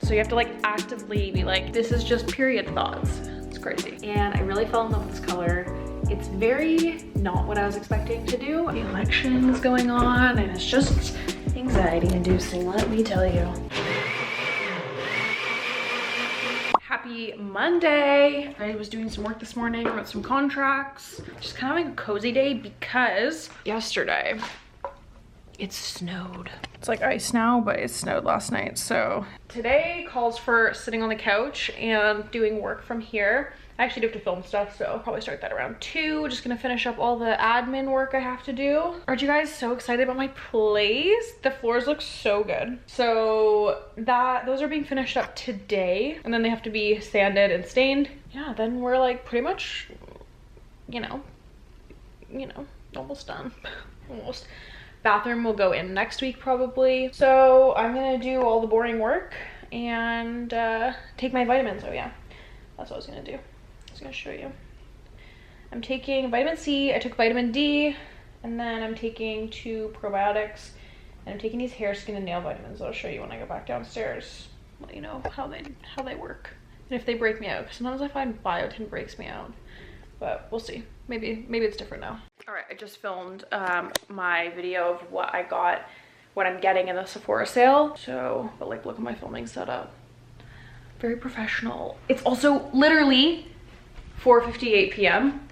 So you have to like actively be like, this is just period thoughts. It's crazy. And I really fell in love with this color. It's very not what I was expecting to do. The election is going on and it's just anxiety inducing, let me tell you. Happy Monday. I was doing some work this morning, wrote some contracts. Just kind of like a cozy day because yesterday it snowed. It's like ice now, but it snowed last night. So today calls for sitting on the couch and doing work from here. I actually do have to film stuff, so I'll probably start that around 2. Just gonna finish up all the admin work I have to do. Aren't you guys so excited about my place? The floors look so good. So those are being finished up today, and then they have to be sanded and stained. Yeah, then we're like pretty much, you know, almost done. Almost. Bathroom will go in next week probably. So I'm gonna do all the boring work and take my vitamins. Oh yeah, that's what I was gonna do. I was gonna show you. I'm taking vitamin C, I took vitamin D, and then I'm taking 2 probiotics, and I'm taking these hair, skin, and nail vitamins. I'll show you when I go back downstairs. Let you know how they work and if they break me out. Because sometimes I find biotin breaks me out, but we'll see. Maybe it's different now. All right, I just filmed my video of what I got, what I'm getting in the Sephora sale. So, but like, look at my filming setup. Very professional. It's also literally 4:58 p.m.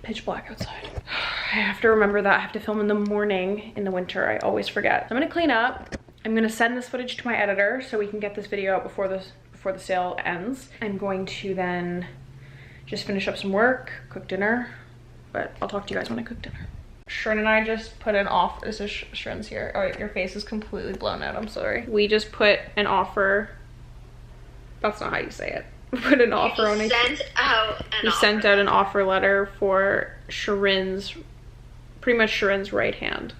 Pitch black outside. I have to remember that I have to film in the morning in the winter. I always forget. I'm gonna clean up. I'm gonna send this footage to my editor so we can get this video out before the sale ends. I'm going to then just finish up some work, cook dinner, but I'll talk to you guys when I cook dinner. Shrin and I just put an offer. This is Shrin's here. Oh, your face is completely blown out. I'm sorry. We just put an offer. That's not how you say it. We put an offer on it. We sent out an offer letter for Shrin's, pretty much Shrin's right hand.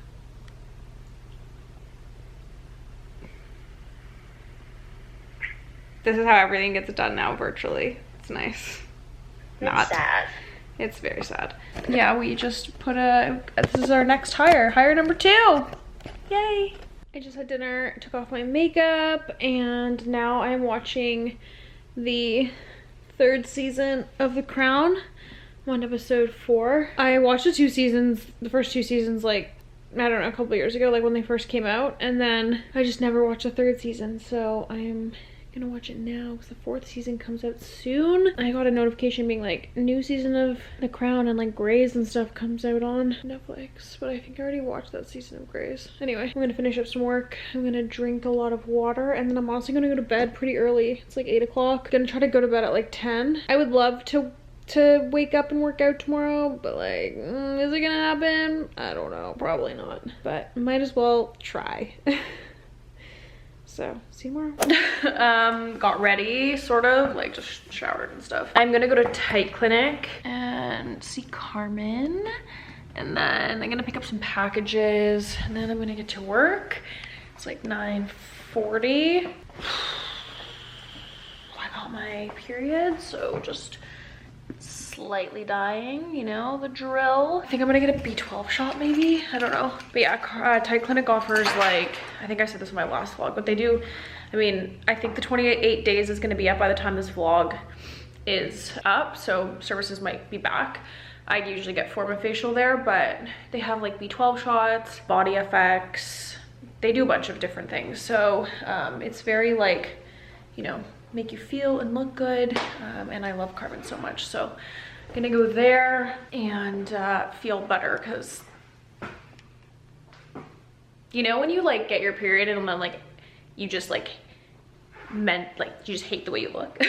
This is how everything gets done now virtually. It's nice. Not sad. It's very sad. Yeah, we just put this is our next hire number 2. Yay. I just had dinner, took off my makeup, and now I'm watching the 3rd season of The Crown. I'm on episode 4. I watched the first 2 seasons, like, I don't know, a couple years ago, like when they first came out, and then I just never watched the 3rd season, so I'm gonna watch it now because the 4th season comes out soon. I got a notification being like, new season of The Crown and like Grey's and stuff comes out on Netflix, but I think I already watched that season of Grey's. Anyway, I'm gonna finish up some work. I'm gonna drink a lot of water, and then I'm also gonna go to bed pretty early. It's like 8 o'clock. Gonna try to go to bed at like 10. I would love to wake up and work out tomorrow, but like, is it gonna happen? I don't know, probably not, but might as well try. So, see you tomorrow. Got ready, sort of, like just showered and stuff. I'm gonna go to Tight Clinic and see Carmen. And then I'm gonna pick up some packages, and then I'm gonna get to work. It's like 9:40. I got my period, so just slightly dying, you know, the drill. I think I'm gonna get a B12 shot maybe, I don't know. But yeah, Tight Clinic offers, like, I think I said this in my last vlog, but they do, I mean, I think the 28 days is gonna be up by the time this vlog is up, so services might be back. I usually get Formifacial there, but they have like B12 shots, body effects, they do a bunch of different things. So it's very like, you know, make you feel and look good, and I love Carmen so much, so I'm gonna go there and feel better, because you know when you like get your period and then like you just like you just hate the way you look.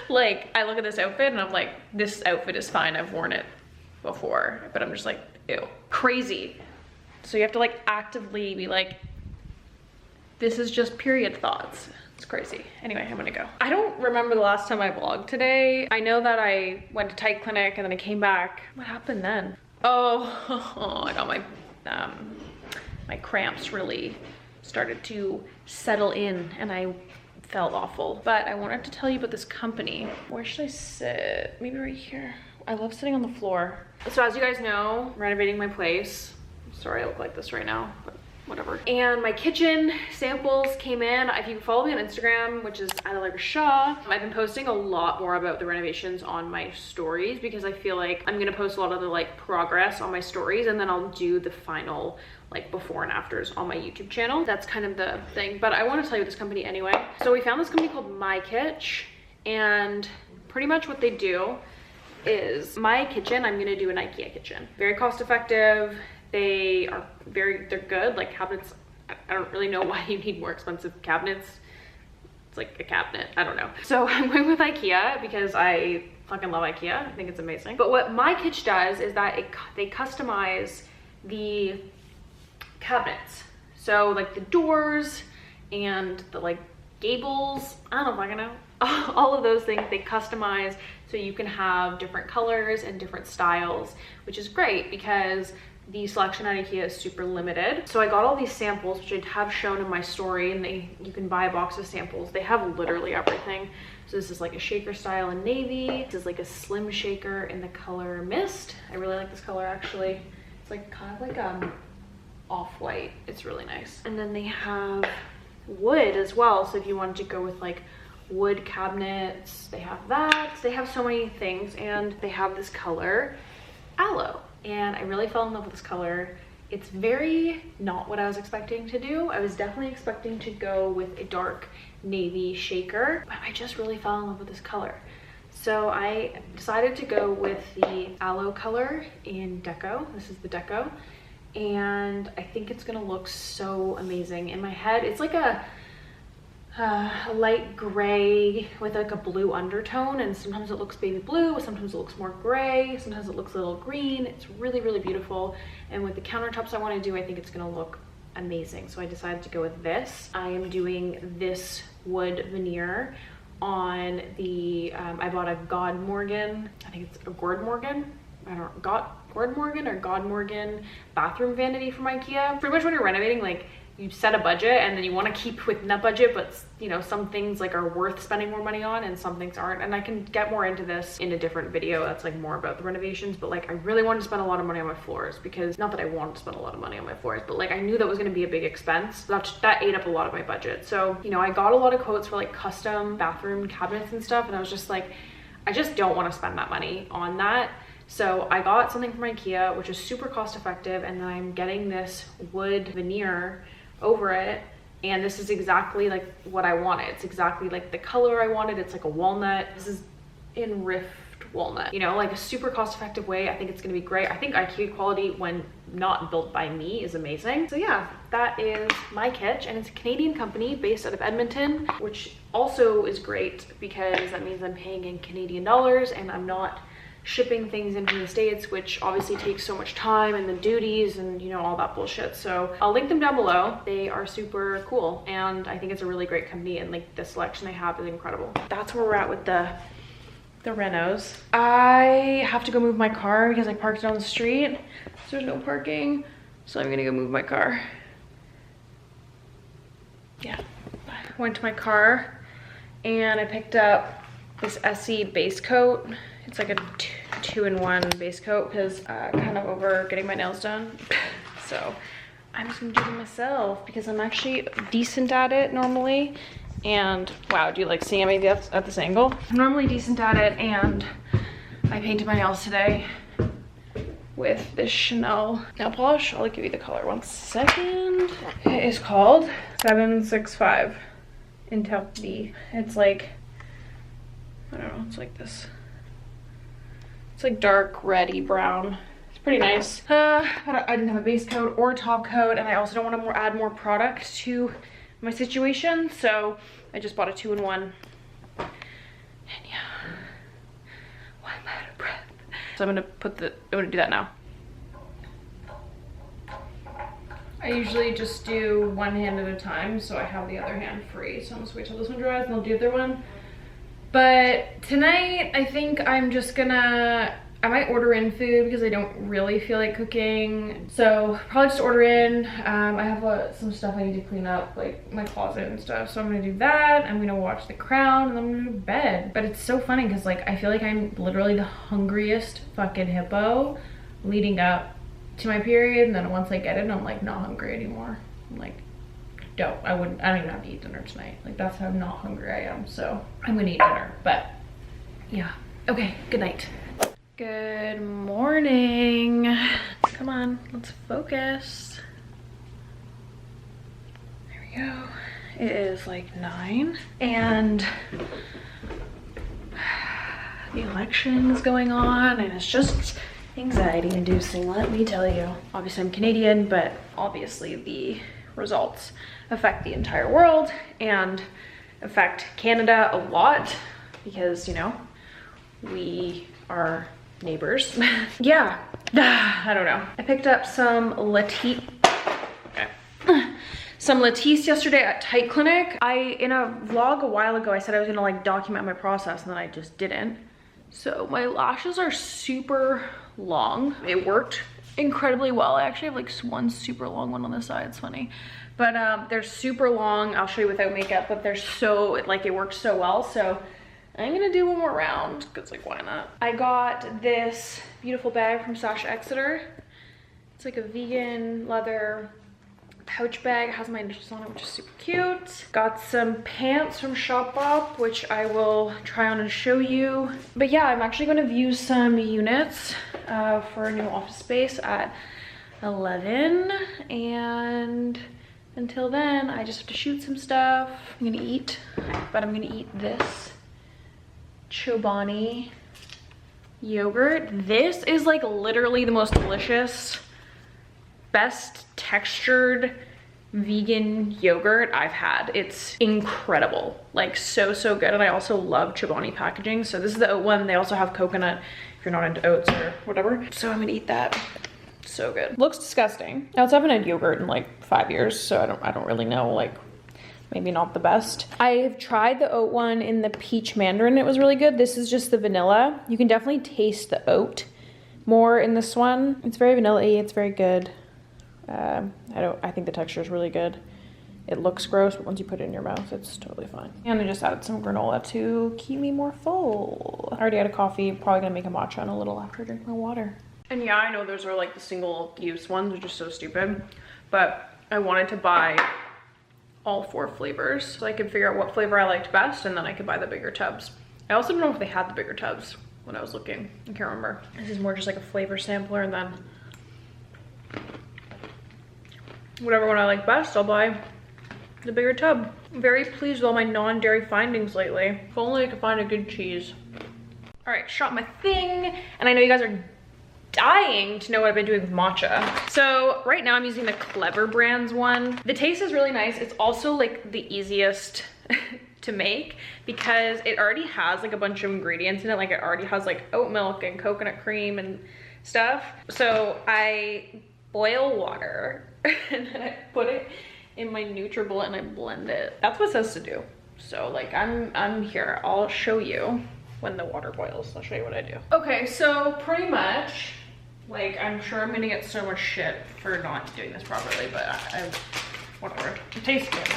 Like I look at this outfit and I'm like, this outfit is fine, I've worn it before, but I'm just like, ew, crazy. So you have to like actively be like, this is just period thoughts. It's crazy. Anyway, I'm gonna go. I don't remember the last time I vlogged today. I know that I went to Tight Clinic and then I came back. What happened then? Oh, I got my my cramps really started to settle in and I felt awful. But I wanted to tell you about this company. Where should I sit? Maybe right here. I love sitting on the floor. So as you guys know, renovating my place. Sorry I look like this right now, but whatever. And my kitchen samples came in. If you follow me on Instagram, which is @Shaw, I've been posting a lot more about the renovations on my stories because I feel like I'm gonna post a lot of the like progress on my stories, and then I'll do the final like before and afters on my YouTube channel. That's kind of the thing, but I want to tell you this company anyway. So we found this company called My Kitchen, and pretty much what they do is my kitchen, I'm gonna do an IKEA kitchen. Very cost effective. They're good. Like cabinets, I don't really know why you need more expensive cabinets. It's like a cabinet, I don't know. So I'm going with IKEA because I fucking love IKEA. I think it's amazing. But what My Kitchen does is that they customize the cabinets. So like the doors and the like gables, I don't know if I can know. All of those things they customize so you can have different colors and different styles, which is great because the selection at IKEA is super limited. So I got all these samples, which I have shown in my story, and you can buy a box of samples. They have literally everything. So this is like a shaker style in navy. This is like a slim shaker in the color Mist. I really like this color actually. It's like kind of like off-white. It's really nice. And then they have wood as well. So if you wanted to go with like wood cabinets, they have that. They have so many things, and they have this color aloe. And I really fell in love with this color. It's very not what I was expecting to do. I was definitely expecting to go with a dark navy shaker, but I just really fell in love with this color. So I decided to go with the aloe color in Deco. This is the Deco. And I think it's gonna look so amazing. In my head, it's like a light gray with like a blue undertone, and sometimes it looks baby blue, sometimes it looks more gray, sometimes it looks a little green. It's really, really beautiful. And with the countertops I want to do, I think it's gonna look amazing. So I decided to go with this. I am doing this wood veneer on the, I bought a God Morgan, I think it's a Gord Morgan, I don't know, Gord Morgan or God Morgan bathroom vanity from IKEA. Pretty much when you're renovating, like you set a budget and then you want to keep within that budget, but you know, some things like are worth spending more money on and some things aren't. And I can get more into this in a different video that's like more about the renovations, but like I really wanted to spend a lot of money on my floors, because not that I wanted to spend a lot of money on my floors, but like I knew that was going to be a big expense. That ate up a lot of my budget. So, you know, I got a lot of quotes for like custom bathroom cabinets and stuff, and I was just like, I just don't want to spend that money on that. So I got something from IKEA, which is super cost effective, and then I'm getting this wood veneer over it, and this is exactly like what I wanted. It's exactly like the color I wanted. It's like a walnut. This is in rift walnut, you know, like a super cost effective way. I think it's gonna be great. I think IKEA quality when not built by me is amazing. So yeah, that is My Kitchen, and it's a Canadian company based out of Edmonton, which also is great because that means I'm paying in Canadian dollars and I'm not shipping things in from the States, which obviously takes so much time, and the duties and, you know, all that bullshit. So I'll link them down below. They are super cool, and I think it's a really great company, and like the selection they have is incredible. That's where we're at with the renos. I have to go move my car because I parked it on the street. So there's no parking, so I'm gonna go move my car. Yeah, I went to my car and I picked up this SE base coat. It's like a two-in-one base coat because kind of over getting my nails done. So I'm just gonna do them myself because I'm actually decent at it normally. And wow, do you like seeing me at this angle? I'm normally decent at it, and I painted my nails today with this Chanel nail polish. I'll give you the color 1 second. It is called 765 Intensity. It's like, I don't know, it's like this. It's like dark reddy brown. It's pretty nice. I didn't have a base coat or a top coat, and I also don't want to add more product to my situation, so I just bought a 2-in-1. And yeah, well, I'm out of breath. So I'm gonna do that now. I usually just do one hand at a time, so I have the other hand free. So I'm just wait till this one dries and I'll do the other one. But tonight, I think I'm just gonna, I might order in food because I don't really feel like cooking. So probably just order in. I have some stuff I need to clean up, like my closet and stuff. So I'm gonna do that. I'm gonna watch The Crown, and then I'm gonna go to bed. But it's so funny because like I feel like I'm literally the hungriest fucking hippo leading up to my period. And then once I get it, I'm like not hungry anymore. Like, I don't even have to eat dinner tonight. Like, that's how not hungry I am. So I'm gonna eat dinner, but yeah. Okay, good night. Good morning. Come on, let's focus. There we go. It is like 9 and the election is going on and it's just anxiety inducing, let me tell you. Obviously I'm Canadian, but obviously the results affect the entire world and affect Canada a lot because, you know, we are neighbors. Yeah, I don't know. I picked up some Latisse yesterday at Tight Clinic. In a vlog a while ago, I said I was gonna like document my process and then I just didn't. So my lashes are super long. It worked incredibly well. I actually have like one super long one on the side, it's funny. But they're super long. I'll show you without makeup, but they're so, like, it works so well. So I'm gonna do one more round, cause like, why not? I got this beautiful bag from Sasha Exeter. It's like a vegan leather pouch bag. It has my initials on it, which is super cute. Got some pants from Shopbop, which I will try on and show you. But yeah, I'm actually gonna view some units for a new office space at 11. And until then, I just have to shoot some stuff. I'm gonna eat, but I'm gonna eat this Chobani yogurt. This is like literally the most delicious, best textured vegan yogurt I've had. It's incredible, like so good. And I also love Chobani packaging. So this is the oat one. They also have coconut if you're not into oats or whatever. So I'm gonna eat that. So good. Looks disgusting. I also haven't had yogurt in like 5 years, so I don't really know, like maybe not the best. I've tried the oat one in the peach mandarin. It was really good. This is just the vanilla. You can definitely taste the oat more in this one. It's very vanilla-y. It's very good. I think the texture is really good. It looks gross, but once you put it in your mouth, it's totally fine. And I just added some granola to keep me more full. I already had a coffee. Probably gonna make a matcha in a little after I drink my water. And yeah, I know those are like the single use ones, which is so stupid, but I wanted to buy all 4 flavors so I could figure out what flavor I liked best, and then I could buy the bigger tubs. I also don't know if they had the bigger tubs when I was looking. I can't remember. This is more just like a flavor sampler, and then whatever one I like best, I'll buy the bigger tub. I'm very pleased with all my non-dairy findings lately. If only I could find a good cheese. All right, shot my thing, and I know you guys are dying to know what I've been doing with matcha. So right now I'm using the Clever Brands one. The taste is really nice. It's also like the easiest to make because it already has like a bunch of ingredients in it. Like it already has like oat milk and coconut cream and stuff. So I boil water and then I put it in my NutriBullet and I blend it. That's what it says to do. So like I'm here. I'll show you when the water boils. I'll show you what I do. Okay, so pretty much, like, I'm sure I'm gonna get so much shit for not doing this properly, but whatever. It tastes good.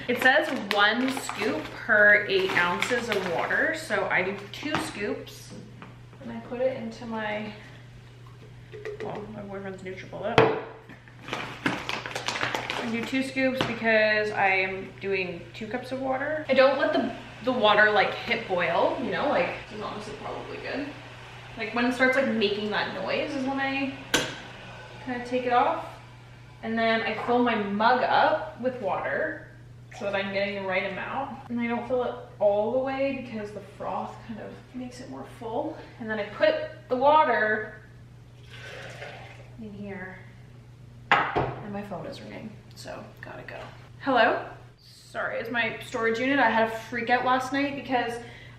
It says 1 scoop per 8 ounces of water. So I do 2 scoops and I put it into my, well, my boyfriend's NutriBullet. I do 2 scoops because I am doing 2 cups of water. I don't let the water like hit boil, you know, like it's honestly probably good. Like when it starts like making that noise is when I kind of take it off. And then I fill my mug up with water so that I'm getting the right amount. And I don't fill it all the way because the froth kind of makes it more full. And then I put the water in here and my phone is ringing, so gotta go. Hello? Sorry, it's my storage unit. I had a freak out last night because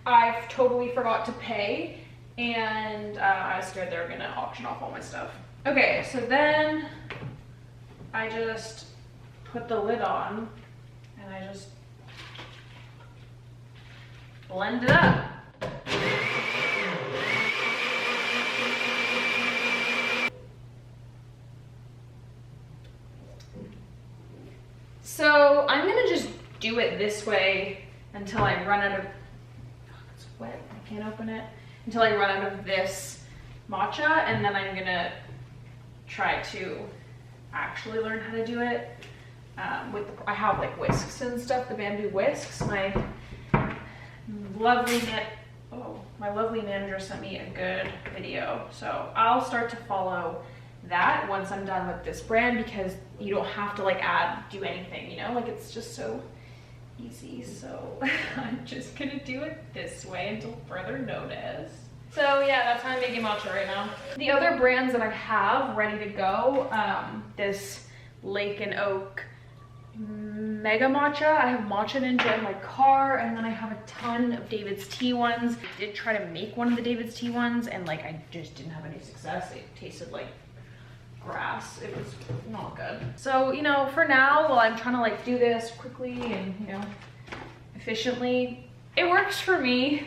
I totally forgot to pay and I was scared they were gonna auction off all my stuff. Okay, so then I just put the lid on and I just blend it up. So I'm gonna just do it this way until I run out of, it's wet, I can't open it, until I run out of this matcha, and then I'm gonna try to actually learn how to do it I have like whisks and stuff, the bamboo whisks. My lovely manager sent me a good video, so I'll start to follow that once I'm done with this brand, because you don't have to like do anything, you know, like it's just so easy. So I'm just gonna do it this way until further notice. So yeah, that's how I'm making matcha right now. The other brands that I have ready to go, this Lake and Oak Mega Matcha. I have Matcha Ninja in my car, and then I have a ton of David's Tea ones. I did try to make one of the David's Tea ones, and like I just didn't have any success. It tasted like grass. It was not good. So, you know, for now, while I'm trying to like do this quickly and, you know, efficiently, it works for me.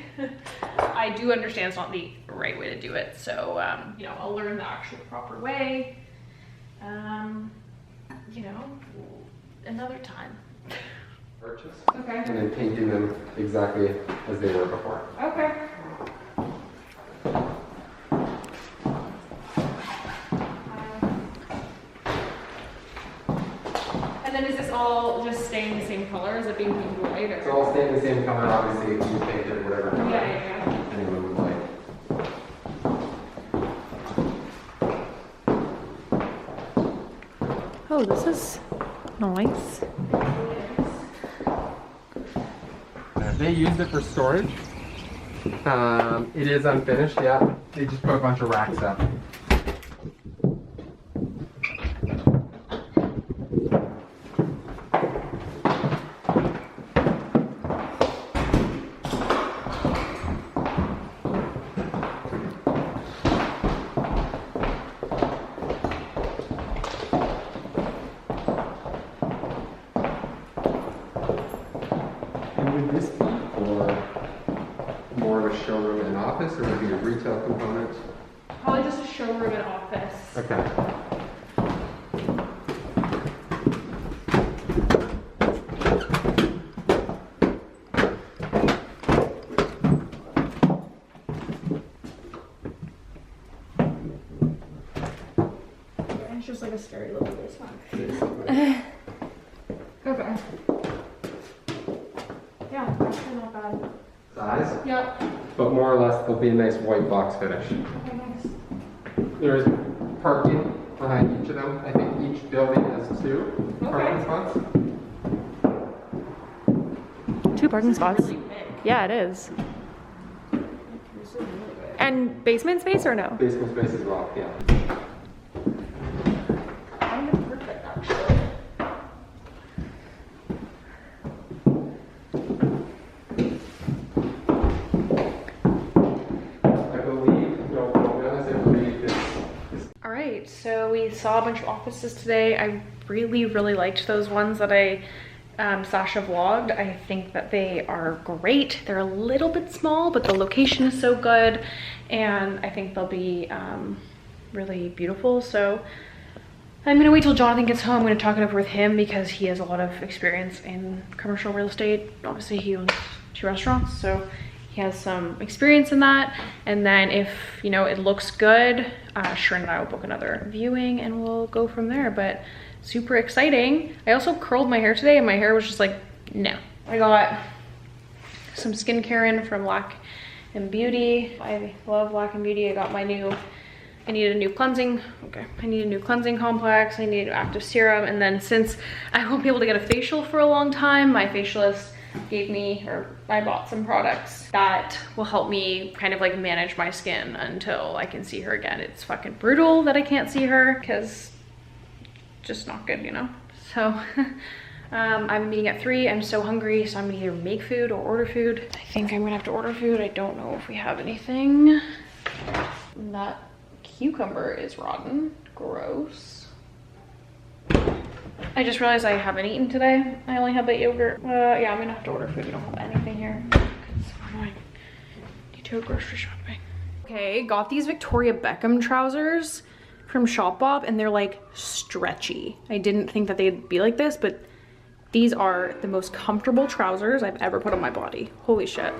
I do understand it's not the right way to do it. So, you know, I'll learn the actual proper way. You know, another time. Purchase. Okay. And then painting them exactly as they were before. Okay. And then is this all just staying the same color? Is it being painted white? Or? It's all staying the same color, obviously. You paint it whatever color Yeah. anyone would like. Oh, this is nice. They used it for storage. It is unfinished, yeah. They just put a bunch of racks up. Would this be for more of a showroom and office, or would it be a retail component? Probably just a showroom and office. Okay. It's just like a scary little basement. Okay. Yeah, actually not bad. Size? Yep. But more or less, there'll be a nice white box finish. Okay, nice. There is parking behind each of them. I think each building has two parking spots. 2 parking spots. Really big. Yeah, it is. This is really big. And basement space or no? Basement space as well, yeah. Kind of perfect, actually. All right, so we saw a bunch of offices today. I really liked those ones that I Sasha vlogged. I think that they are great. They're a little bit small, but the location is so good, and I think they'll be really beautiful. So I'm gonna wait till Jonathan gets home. I'm gonna talk it over with him because he has a lot of experience in commercial real estate. Obviously he owns 2 restaurants, so he has some experience in that. And then if, you know, it looks good, Sharon and I will book another viewing and we'll go from there. But super exciting. I also curled my hair today and my hair was just like, no. I got some skincare in from Black & Beauty. I love Black & Beauty. I got my new, I needed a new cleansing. Okay, I need a new cleansing complex. I need an active serum. And then since I won't be able to get a facial for a long time, my facialist gave me, or I bought some products that will help me kind of like manage my skin until I can see her again. It's fucking brutal that I can't see her because just not good, you know? So I'm meeting at 3. I'm so hungry, so I'm gonna either make food or order food. I think I'm gonna have to order food. I don't know if we have anything. That cucumber is rotten. Gross. I just realized I haven't eaten today. I only had the yogurt. Yeah, I'm gonna have to order food. We don't have anything here. It's so annoying. Need to go grocery shopping. Okay, got these Victoria Beckham trousers from Shopbop, and they're like stretchy. I didn't think that they'd be like this, but these are the most comfortable trousers I've ever put on my body. Holy shit.